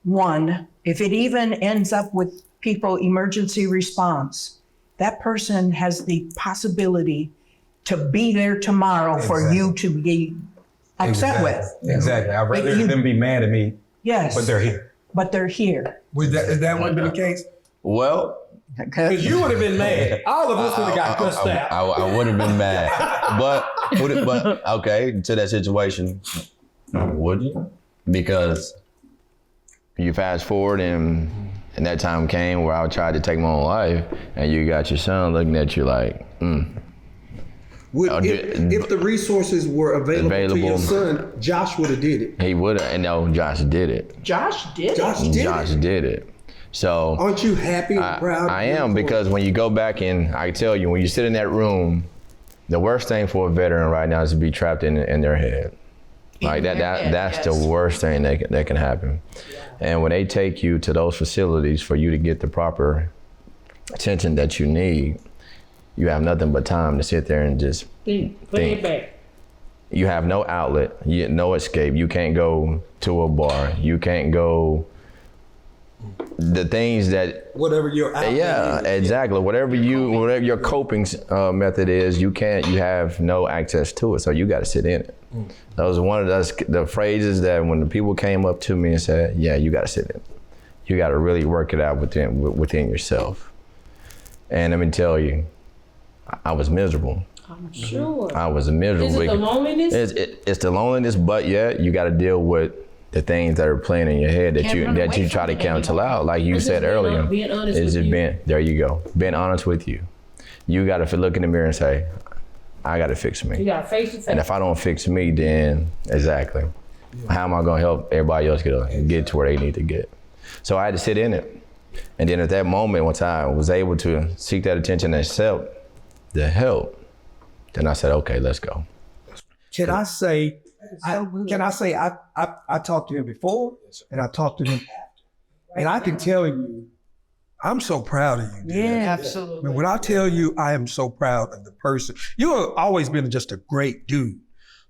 1, if it even ends up with people emergency response, that person has the possibility to be there tomorrow for you to be upset with. Exactly. I'd rather them be mad at me, Yes. but they're here. But they're here. Is that would have been the case? Well, Because you would have been mad. All of us would have got cussed out. I would have been mad, but okay, to that situation, would you? Because you fast forward and that time came where I tried to take my own life, and you got your son looking at you like, If the resources were available to your son, Josh would have did it. He would have, and no, Josh did it. Josh did Josh it. did Josh it. did it. So Aren't you happy and proud? I am, because when you go back and I tell you, when you sit in that room, the worst thing for a veteran right now is to be trapped in their head. Like that's the worst thing that can happen. And when they take you to those facilities for you to get the proper attention that you need, you have nothing but time to sit there and just think. you have no outlet, no escape. You can't go to a bar. You can't go. The things that Whatever your outlet is. exactly. Whatever your coping method is, you have no access to it. So you got to sit in it. That was one of the phrases that when the people came up to me and said, "Yeah, you got to sit in it. You got to really work it out within yourself." And let me tell you, I was miserable. I'm sure. I was miserable. Is it the loneliness? It's the loneliness, but yet you got to deal with the things that are playing in your head that you try to cancel out. Like you said earlier, being honest with you. There you go. Being honest with you. You got to look in the mirror and say, I got to fix me. You got to face to face. And if I don't fix me, then exactly. How am I going to help everybody else get to where they need to get? So I had to sit in it. And then at that moment, once I was able to seek that attention and accept the help, then I said, okay, let's go. Can I say, I talked to him before and I talked to him after. And I can tell you, I'm so proud of you. Dude. Yeah, absolutely. When I tell you I am so proud of the person, you've always been just a great dude.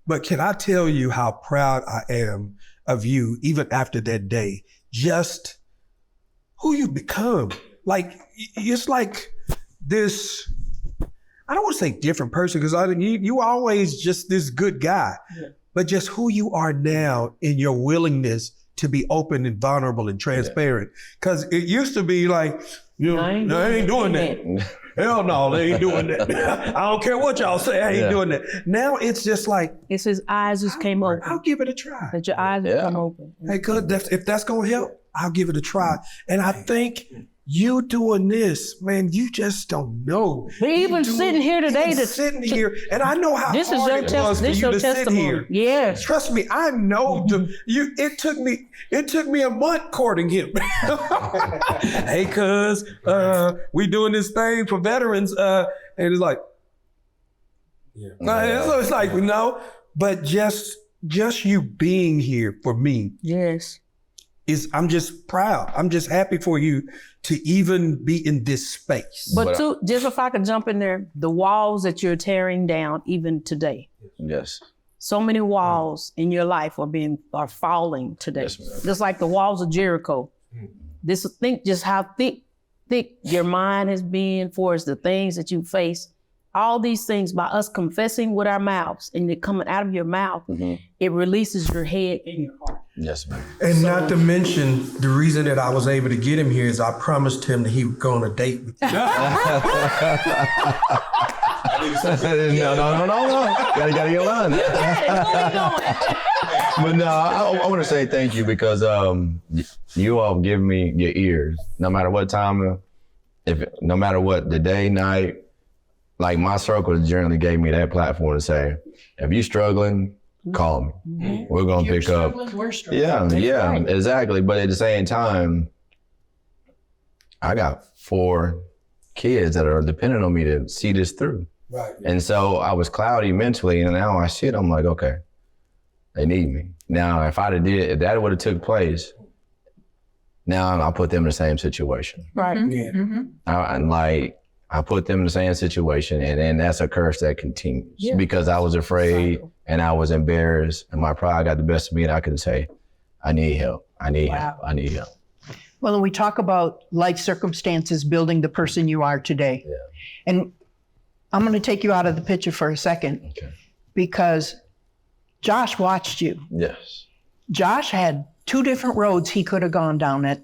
But can I tell you how proud I am of you, even after that day, just who you become. Like, it's like this, I don't want to say different person, because you always just this good guy, but just who you are now in your willingness to be open and vulnerable and transparent. Because it used to be like, I ain't doing that. Hell no, they ain't doing that. I don't care what y'all say, I ain't doing that. Now it's just like, it's his eyes just came open. I'll give it a try. That your eyes will come open. Hey, if that's gonna help, I'll give it a try. And I think you doing this, man, you just don't know. Even sitting here today, sitting here, and I know how this hard is it was for you to sit testimony. here. Yes. Trust me, I know it took me a month courting him. Hey, cuz, we doing this thing for veterans, and it's like, so it's like, but just you being here for me. Yes. I'm just proud. I'm just happy for you to even be in this space. But just if I could jump in there, the walls that you're tearing down even today. Yes. So many walls in your life are falling today. Yes, just like the walls of Jericho. Think just how thick your mind has been for the things that you face. All these things, by us confessing with our mouths and it coming out of your mouth, it releases your head and your heart. Yes, ma'am. And not to mention, the reason that I was able to get him here is I promised him that he would go on a date with me. No. Gotta get your line. But no, I want to say thank you because you all give me your ears, no matter what time, no matter what, the day, night. Like my circle generally gave me that platform to say, if you're struggling, call me. Mm-hmm. We're gonna pick up. We're struggling. Yeah, right. Exactly. But at the same time, I got 4 kids that are dependent on me to see this through. Right. And so I was cloudy mentally, and now I'm like, okay, they need me. Now, if that would have took place, now I'll put them in the same situation. Right. Yeah. Mm-hmm. I put them in the same situation, and then that's a curse that continues because I was afraid and I was embarrassed, and my pride got the best of me, and I couldn't say, I need help. I need help. I need help. Well, and we talk about life circumstances building the person you are today. Yeah. And I'm going to take you out of the picture for a second because Josh watched you. Yes. Josh had 2 different roads he could have gone down at,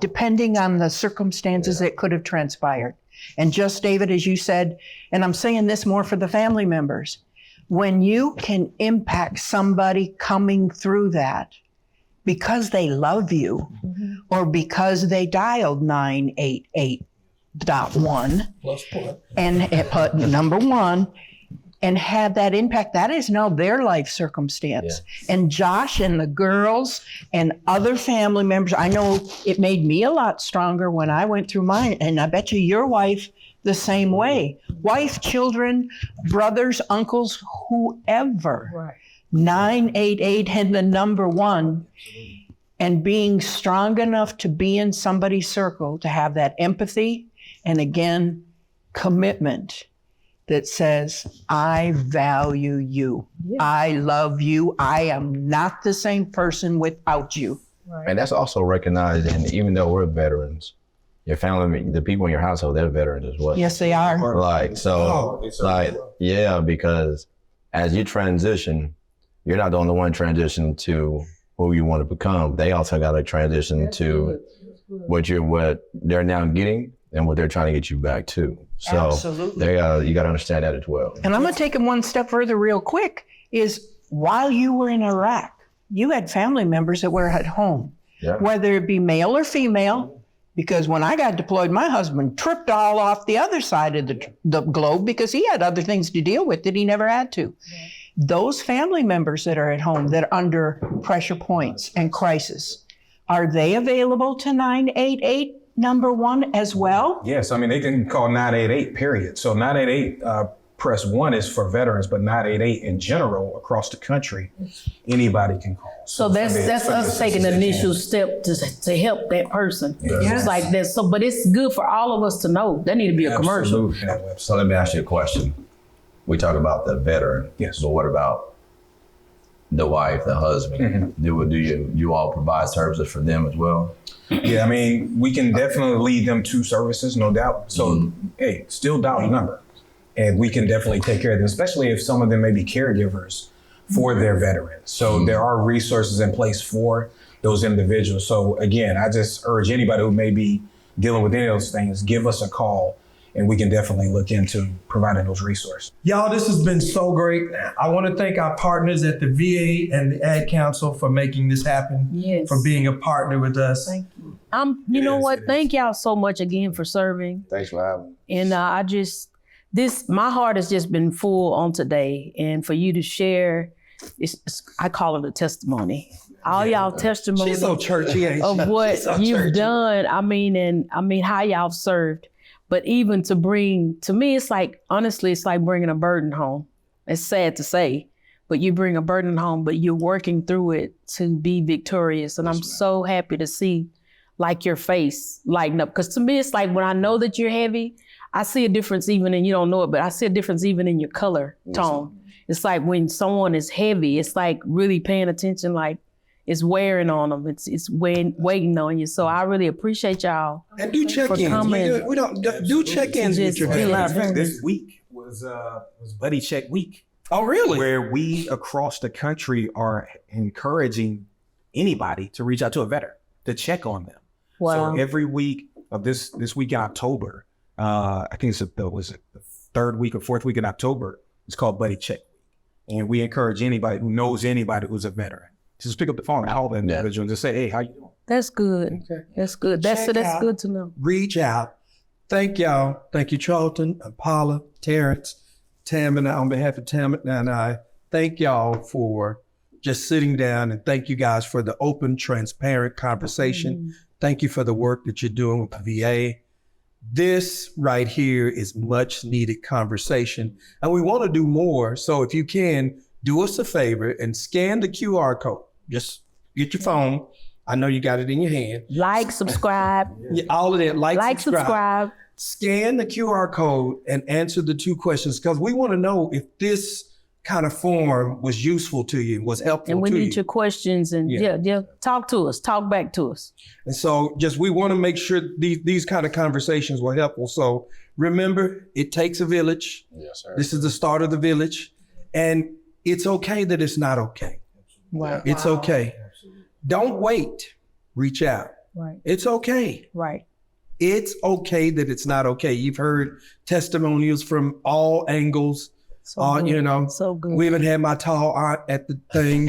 depending on the circumstances that could have transpired. And just, David, as you said, and I'm saying this more for the family members, when you can impact somebody coming through that because they love you or because they dialed 988.1 and it put number 1 and had that impact, that is now their life circumstance. Yeah. And Josh and the girls and other family members, I know it made me a lot stronger when I went through mine, and I bet you your wife the same way. Wife, children, brothers, uncles, whoever. Right. 988 and the number 1, and being strong enough to be in somebody's circle, to have that empathy and again, commitment. that says, I value you. I love you. I am not the same person without you. And that's also recognized, and even though we're veterans, your family, the people in your household, they're veterans as well. Yes, they are. Like, so, yeah, because as you transition, you're not the only one transitioning to who you want to become. They also got to transition to what they're now getting and what they're trying to get you back to. So Absolutely. you got to understand that as well. And I'm going to take it one step further real quick, is while you were in Iraq, you had family members that were at home, whether it be male or female, because when I got deployed, my husband tripped all off the other side of the globe because he had other things to deal with that he never had to. Those family members that are at home that are under pressure points and crisis, are they available to 988 #1 as well? Yes, I mean, they can call 988, period. So 988 press 1 is for veterans, but 988 in general across the country, anybody can call. So that's us taking the initial step to help that person. Yes. It's like that. So, but it's good for all of us to know. There need to be a commercial. Absolutely. So let me ask you a question. We talk about the veteran. Yes. But what about the wife, the husband? Do you all provide services for them as well? Yeah, I mean, we can definitely lead them to services, no doubt. So, hey, still dial the number. And we can definitely take care of them, especially if some of them may be caregivers for their veterans. So there are resources in place for those individuals. So again, I just urge anybody who may be dealing with any of those things, give us a call and we can definitely look into providing those resources. Y'all, this has been so great. I want to thank our partners at the VA and the Ad Council for making this happen, Yes. for being a partner with us. Thank you. You know what? Thank y'all so much again for serving. Thanks for having me. And my heart has just been full on today. And for you to share, I call it a testimony. All y'all testimony She's so churchy, ain't she? of what She's so you've churchy. done. I mean, how y'all served. But even to me, it's like, honestly, it's like bringing a burden home. It's sad to say, but you bring a burden home, but you're working through it to be victorious. And I'm so happy to see like your face lighten up. Because to me, it's like when I know that you're heavy, I see a difference even in, you don't know it, but I see a difference even in your color tone. It's like when someone is heavy, it's like really paying attention, like it's wearing on them. It's waiting on you. So I really appreciate y'all. And do check-ins. We don't do check-ins with your veterans. This week was Buddy Check Week. Oh, really? Where we across the country are encouraging anybody to reach out to a veteran to check on them. Wow. So every week of this week in October, I think was it the 3rd week or 4th week in October, it's called Buddy Check Week. And we encourage anybody who knows anybody who's a veteran to just pick up the phone and call the individual and just say, hey, how you doing? That's good. Okay. That's good. That's good to know. Reach out. Thank y'all. Thank you, Charlton, Paula, Terence, Tam, and I, on behalf of Tam and I, thank y'all for just sitting down, and thank you guys for the open, transparent conversation. Thank you for the work that you're doing with the VA. This right here is much needed conversation, and we want to do more. So if you can, do us a favor and scan the QR code. Just get your phone. I know you got it in your hand. Like, subscribe. Yeah, all of that. Like, subscribe. Scan the QR code and answer the 2 questions, because we want to know if this kind of form was useful to you, was helpful to you. And we need your questions and talk to us, talk back to us. And so we want to make sure these kind of conversations were helpful. So remember, it takes a village. Yes, sir. This is the start of the village. And it's okay that it's not okay. Wow. It's okay. Don't wait. Reach out. Right. It's okay. Right. It's okay that it's not okay. You've heard testimonials from all angles. So good. So good. We even had my tall aunt at the thing.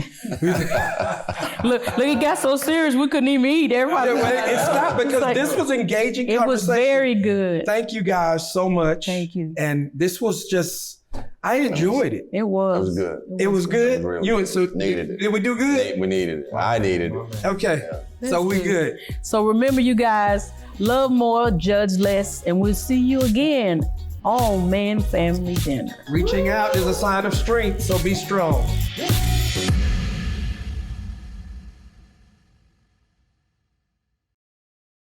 Look, it got so serious we couldn't even eat. Everybody. It's not, because this was engaging conversation. It was very good. Thank you guys so much. Thank you. And this was just, I enjoyed it. It was. It was good. It was good. Needed it. Did we do good? We needed it. I needed it. Okay. So we good. So remember, you guys, love more, judge less, and we'll see you again on Mann Family Dinner. Reaching out is a sign of strength, so be strong.